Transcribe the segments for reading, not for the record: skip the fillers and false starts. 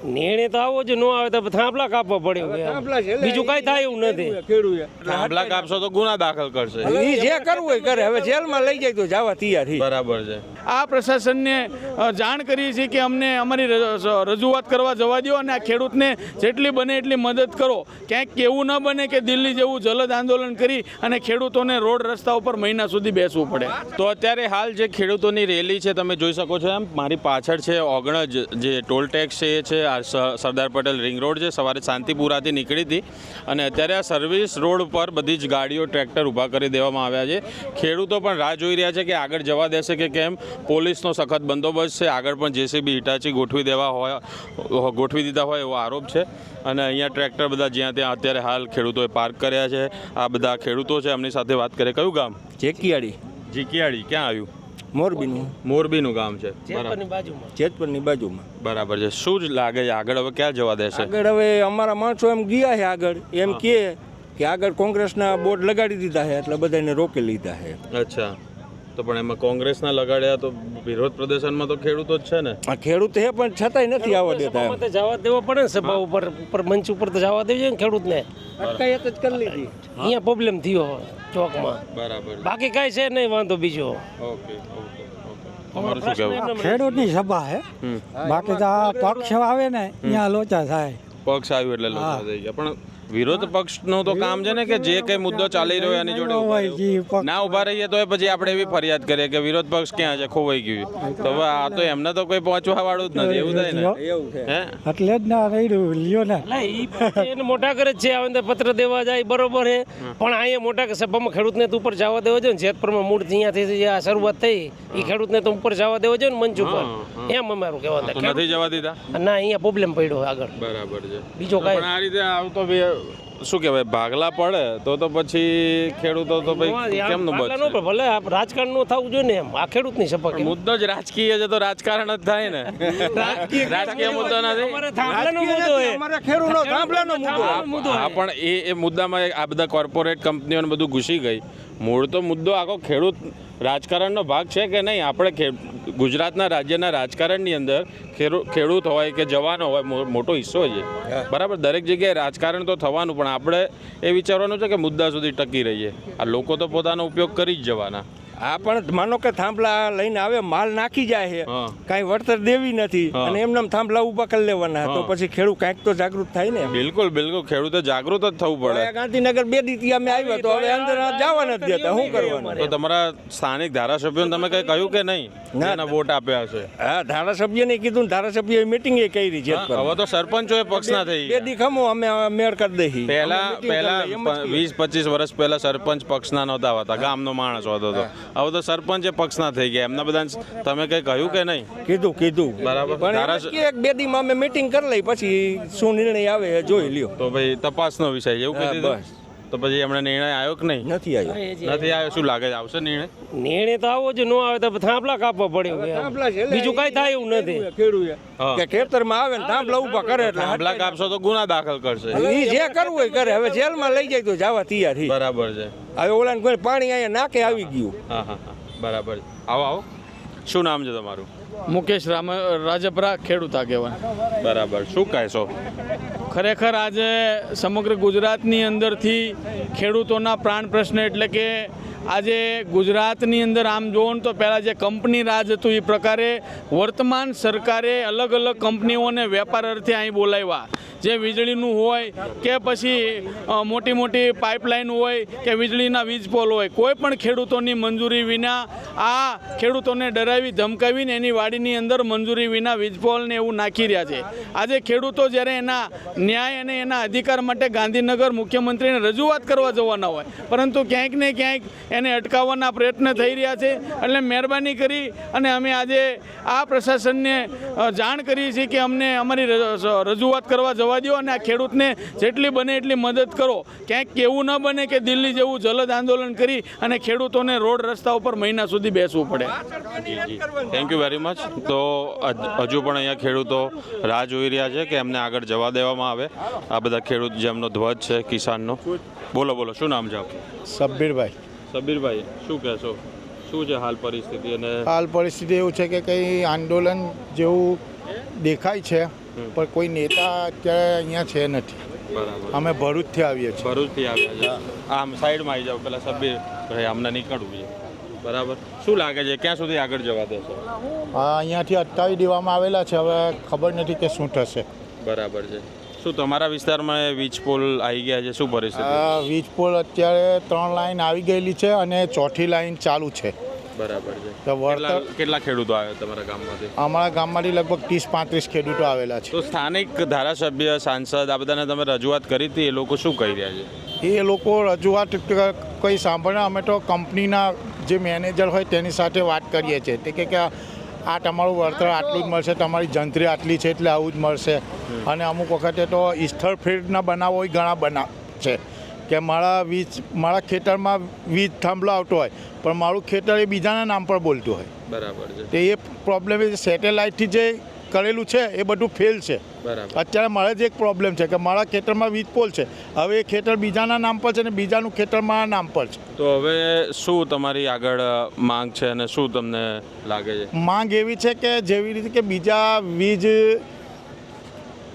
નિર્ણય તો આવો જ ન આવે તો થાંભલા કાપવા પડે, બીજું કઈ થાય એવું નથી. થાંભલા કાપશો તો ગુના દાખલ કરશે. ઈ જે કરવું હોય કરે, હવે જેલમાં લઈ જાય તો જવા તૈયાર છે. બરાબર છે. આ પ્રશાસનને જાણ કરીએ છીએ કે અમને અમારી રજૂઆત કરવા જવા દો અને આ ખેડૂતને જેટલી બને એટલી મદદ કરો. ક્યાંક એવું ન બને કે દિલ્હી જેવું જલદ આંદોલન કરી અને ખેડૂતોને રોડ રસ્તા ઉપર મહિના સુધી બેસવું પડે. તો અત્યારે હાલ જે ખેડૂતોની રેલી છે તમે જોઈ શકો છો, એમ મારી પાછળ છે ઓગણજ જે ટોલ ટેક્સ છે એ છે સરદાર પટેલ રિંગ રોડ છે. સવારે શાંતિપુરાથી નીકળી હતી અને અત્યારે આ સર્વિસ રોડ પર બધી જ ગાડીઓ ટ્રેક્ટર ઊભા કરી દેવામાં આવ્યા છે. ખેડૂતો પણ રાહ જોઈ રહ્યા છે કે આગળ જવા દેશે કે કેમ. પોલીસનો સખત બંદોબસ્ત છે. આગળ પણ જેસીબી હિટાચી ગોઠવી દીધા હોય એવો આરોપ છે. અને અહીંયા ટ્રેક્ટર બધા જ્યાં ત્યાં અત્યારે હાલ ખેડૂતોએ પાર્ક કર્યા છે. આ બધા ખેડૂતો છે, એમની સાથે વાત કરીએ. કયું ગામ? જેકિયાળી. જીકિયાળી ક્યાં આવ્યું? મોરબીનું ગામ છે. જેતપુરની બાજુમાં. બરાબર છે. શું જ લાગે છે આગળ હવે ક્યાં જવા દેશે? આગળ હવે અમારા માણસો એમ ગયા છે આગળ, એમ કે આગળ કોંગ્રેસના બોર્ડ લગાડી દીધા છે એટલે બધાને રોકી લીધા છે. અચ્છા, તો પણ એમાં કોંગ્રેસના લગાડ્યા તો વિરોધ પ્રદર્શનમાં તો ખેડૂતો જ છે ને. આ ખેડૂત છે પણ છતાંય નથી આવવા દેતા. જવા દેવો પડે ને સભા ઉપર મંચ ઉપર તો જવા દેવું જોઈએ ને ખેડૂતને. અટકાયત જ કરી લીધી. અહીંયા પ્રોબ્લેમ થયો ચોકમાં. બરાબર. બાકી કઈ છે નહીં વાંધો બીજો. ઓકે. તમારું શું કહેવું? ખેડૂતની સભા હે, બાકી તો આ પક્ષ આવે ને ત્યાં લોચા થાય. પક્ષ આવ્યું એટલે લોકો થઈ ગયા. પણ વિરોધ પક્ષનું તો કામ છે ને કે જે કઈ મુદ્દો ચાલી રહ્યો એની જોડે ના ઉભા રહીએ તો પછી આપણે એવી ફરિયાદ કરીએ કે વિરોધ પક્ષ ક્યાં છે, ખોવાઈ ગયું. તો હવે આ તો એમને તો કોઈ પહોંચવા વાળું જ નથી, એવું થાય ને. એવું છે. હે, એટલે જ ના રહ્યું લ્યો ને. એને મોટા કરે છે, આવે પત્ર દેવા જાય બરોબર છે, પણ અહીંયા મોટા સભામાં ખેડૂતને તો ઉપર જવા દેવો જોઈએ ને. જેતપુરમાં મૂળ અહીંયાથી આ શરૂઆત થઈ એ ખેડૂતને તો ઉપર જવા દેવો જોઈએ ને મંચ ઉપર. એમ અમારું કહેવાનું. નથી જવા દીધા ના, અહીંયા પ્રોબ્લેમ પડ્યો આગળ. બરાબર છે. બીજો કઈ પણ આ રીતે આવતો શું કહેવાય ભાગલા પડે તો પછી ખેડૂતો તો ભાઈ કેમનું બચશે? ભલે રાજકારણ નું થવું જોઈએ ને. એમ આ ખેડૂતની સભા મુદ્દો જ રાજકીય છે તો રાજકારણ જ થાય ને. રાજકીય મુદ્દો નથી. અમારે ખેડૂતનો થાંભલાનો મુદ્દો. હા, પણ એ મુદ્દામાં આ બધા કોર્પોરેટ કંપનીઓને બધું ઘૂસી ગઈ. મૂળ તો મુદ્દો આખો ખેડૂત રાજકારણનો ભાગ છે કે નહીં. આપણે ગુજરાતના રાજ્યના રાજકારણની અંદર ખેડૂત હોય કે જવાનો હોય મોટો હિસ્સો છે. બરાબર, દરેક જગ્યાએ રાજકારણ તો થવાનું, પણ આપણે એ વિચારવાનું છે કે મુદ્દા સુધી ટકી રહીએ. આ લોકો તો પોતાનો ઉપયોગ કરી જ જવાના. હા, પણ માનો કે થાંભલા લઈને આવે, માલ નાખી જાય છે, કાંઈ વળતર દેવી નથી અને એમને થાંભલા ઉભા કરી લેવાના, તો પછી ખેડૂત કાંઈક તો જાગૃત થાય ને. બિલકુલ ખેડૂતે જાગૃત જ થવું પડે. ગાંધીનગર 2 દી અમે આવ્યા તો હવે અંદર જવા નથી દેતા, શું કરવાનું? તો તમારા સ્થાનિક ધારાસભ્યોને તમે કઈ કહ્યું કે નહીં? ના, વોટ આપ્યા છે. હા, ધારાસભ્યને કીધું, ધારાસભ્યોએ મિટિંગ એ કરી છે. હવે તો સરપંચોએ પક્ષના થઈ 2 દી ખમો અમે મેળ કરી દઈએ. પહેલા 20-25 વર્ષ પહેલા સરપંચ પક્ષના નહોતા હોતા, ગામનો માણસ હોતો હતો. હવે તો સરપંચ પક્ષના થઈ ગયા. એમના બધા તમે કઈ કહ્યું કે નહીં? કીધું. બરાબર. પણ 1-2 દીમાં અમે મિટિંગ કરી લઈ, પછી શું નિર્ણય આવે એ જોઈ લ્યો. તો ભાઈ તપાસનો વિષય એવું કીધું. તો પછી એમણે નિર્ણય આવ્યો કે નહીં? નથી આવ્યો. શું લાગે છે આવશે નિર્ણય? નિર્ણય તો આવો જ ન આવે તો થાંભલા કાપવા પડે, બીજું કઈ થાય એવું નથી. કે ખેતરમાં આવે ને થાંભલા ઉભા કરે એટલે થાંભલા કાપશો તો ગુના દાખલ કરશે. ઈ જે કરવું હોય કરે, હવે જેલમાં લઈ જાય તો જવા તૈયાર છે. બરાબર છે. હવે ઓલાને કોઈ પાણી અહીંયા નાકે આવી ગયું. હા, બરાબર. આવો. શું નામ છે તમારું? મુકેશ રાજપરા, ખેડૂત આગેવાન. બરાબર. શું કહેશો? ખરેખર આજે સમગ્ર ગુજરાતની અંદરથી ખેડૂતોના પ્રાણ પ્રશ્ન એટલે કે આજે ગુજરાતની અંદર આમ જોવો તો પહેલાં જે કંપની રાજ હતું એ પ્રકારે વર્તમાન સરકારે અલગ અલગ કંપનીઓને વેપાર અર્થે અહીં બોલાવ્યા. જે વીજળીનું હોય કે પછી મોટી મોટી પાઇપલાઇન હોય કે વીજળીના વીજ પોલ હોય, કોઈ પણ ખેડૂતોની મંજૂરી વિના આ ખેડૂતોને ડરાવી ધમકાવીને એની વાડીની અંદર મંજૂરી વિના વીજ પોલને એવું નાખી રહ્યા છે. આજે ખેડૂતો જ્યારે એના ન્યાય અને એના અધિકાર માટે ગાંધીનગર મુખ્યમંત્રીને રજૂઆત કરવા જવાના હોય, પરંતુ ક્યાંક ને ક્યાંક એને અટકાવવાના પ્રયત્ન થઈ રહ્યા છે. એટલે મહેરબાની કરી અને અમે આજે આ પ્રશાસનને જાણ કરી છે કે અમને અમારી રજૂઆત કરવા જવા દો અને આ ખેડૂતને જેટલી બને એટલી મદદ કરો. ક્યાંક એવું ન બને કે દિલ્હી જેવું જલદ આંદોલન કરી અને ખેડૂતોને રોડ રસ્તા ઉપર મહિના સુધી બેસવું પડે. Thank you very much. તો હજુ પણ અહીંયા ખેડૂતો રાહ જોઈ રહ્યા છે કે એમને આગળ જવા દેવામાં આવે. આ બધા ખેડૂત જેમનો ધ્વજ છે કિસાનનો. બોલો. શું નામ છે આપનું? સબીરભાઈ, શું કહેશો? શું છે હાલ પરિસ્થિતિ? અને હાલ પરિસ્થિતિ એવું છે કે કંઈ આંદોલન જેવું દેખાય છે, પણ કોઈ નેતા અત્યારે અહીંયા છે નથી. બરાબર. અમે ભરૂચથી આવીએ છીએ. ભરૂચથી આવ્યા છે. આમ સાઈડમાં આવી જાઓ પેલા સભ્ય ભાઈ અમને નીકળવું છે. બરાબર. શું લાગે છે ક્યાં સુધી આગળ જવા દેશો? અહીંયાથી અટકાવી દેવામાં આવેલા છે, હવે ખબર નથી કે શું થશે. બરાબર છે. શું તમારા વિસ્તારમાં વીજ પોલ આવી ગયા છે? શું પરિસ્થિતિ? વીજ પોલ અત્યારે 3 લાઈન આવી ગયેલી છે અને 4થી લાઈન ચાલુ છે. બરાબર છે. તો વળતર કેટલા ખેડૂતો આવ્યા તમારા ગામમાંથી? અમારા ગામમાંથી લગભગ 30-35 ખેડૂતો આવેલા છે. તો સ્થાનિક ધારાસભ્ય સાંસદ આ બધાને તમે રજૂઆત કરી હતી, એ લોકો શું કહી રહ્યા છે? એ લોકો રજૂઆત કંઈ સાંભળે, અમે તો કંપનીના જે મેનેજર હોય તેની સાથે વાત કરીએ છીએ. તે કે આ તમારું વળતર આટલું જ મળશે, તમારી જંત્રી આટલી છે એટલે આવું જ મળશે. અને અમુક વખતે તો ઈસ્થળ ફેરના બનાવો ઘણા બનાવ છે કે મારા ખેતરમાં વીજ થાંભલો આવતો હોય પણ મારું ખેતર એ બીજાના નામ પર બોલતું હોય. બરાબર છે. તો એ પ્રોબ્લેમ એ સેટેલાઇટથી જે કરેલું છે એ બધું ફેલ છે. બરાબર. અત્યારે મારે જ એક પ્રોબ્લેમ છે કે મારા ખેતરમાં વીજ પોલ છે, હવે એ ખેતર બીજાના નામ પર છે ને બીજાનું ખેતર મારા નામ પર છે. તો હવે શું તમારી આગળ માંગ છે અને શું તમને લાગે છે? માંગ એવી છે કે જેવી રીતે કે બીજા વીજ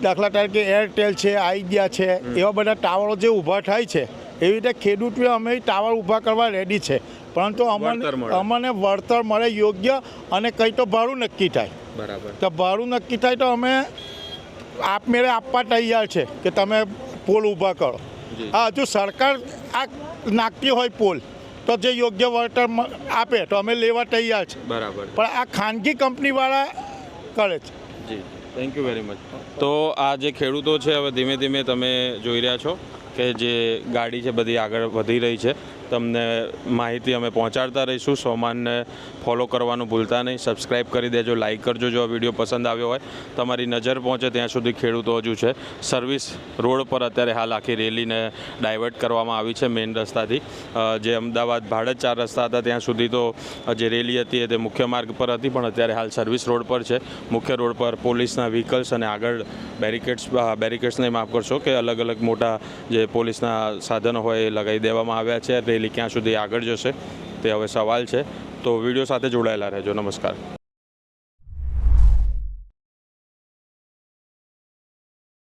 દાખલા તરીકે એરટેલ છે, આઈડિયા છે, એવા બધા ટાવરો જે ઊભા થાય છે એવી રીતે ખેડૂતોએ અમે ટાવર ઊભા કરવા રેડી છે, પરંતુ અમને વળતર મળે યોગ્ય અને કંઈ તો ભાડું નક્કી થાય. બરાબર. તો ભાડું નક્કી થાય તો અમે આપમેળે આપવા તૈયાર છે કે તમે પોલ ઊભા કરો. હજુ સરકાર આ નાખતી હોય પોલ તો જે યોગ્ય વળતર આપે તો અમે લેવા તૈયાર છે. બરાબર. પણ આ ખાનગી કંપનીવાળા કરે છે. જી, થેન્ક યુ વેરી મચ. તો આ જે ખેડૂતો છે હવે ધીમે ધીમે તમે જોઈ રહ્યા છો કે જે ગાડી છે બધી આગળ વધી રહી છે. તમને માહિતી અમે પહોંચાડતા રહીશું. સોમાનને ફોલો કરવાનું ભૂલતા નહીં, સબસ્ક્રાઈબ કરી દેજો, લાઇક કરજો જો આ વિડીયો પસંદ આવ્યો હોય. તમારી નજર પહોંચે ત્યાં સુધી ખેડૂતો હજુ છે. સર્વિસ રોડ પર અત્યારે હાલ આખી રેલીને ડાયવર્ટ કરવામાં આવી છે મેઇન રસ્તાથી. જે અમદાવાદ ભાડજ 4 રસ્તા હતા ત્યાં સુધી તો જે રેલી હતી તે મુખ્ય માર્ગ પર હતી, પણ અત્યારે હાલ સર્વિસ રોડ પર છે. મુખ્ય રોડ પર પોલીસના વ્હીકલ્સ અને આગળ બેરિકેડ્સને માફ કરશો કે અલગ અલગ મોટા જે પોલીસના સાધનો હોય એ લગાવી દેવામાં આવ્યા છે. રેલી ક્યાં સુધી આગળ જશે તે હવે સવાલ છે. તો વિડીયો સાથે જોડાયેલા રહેજો. નમસ્કાર.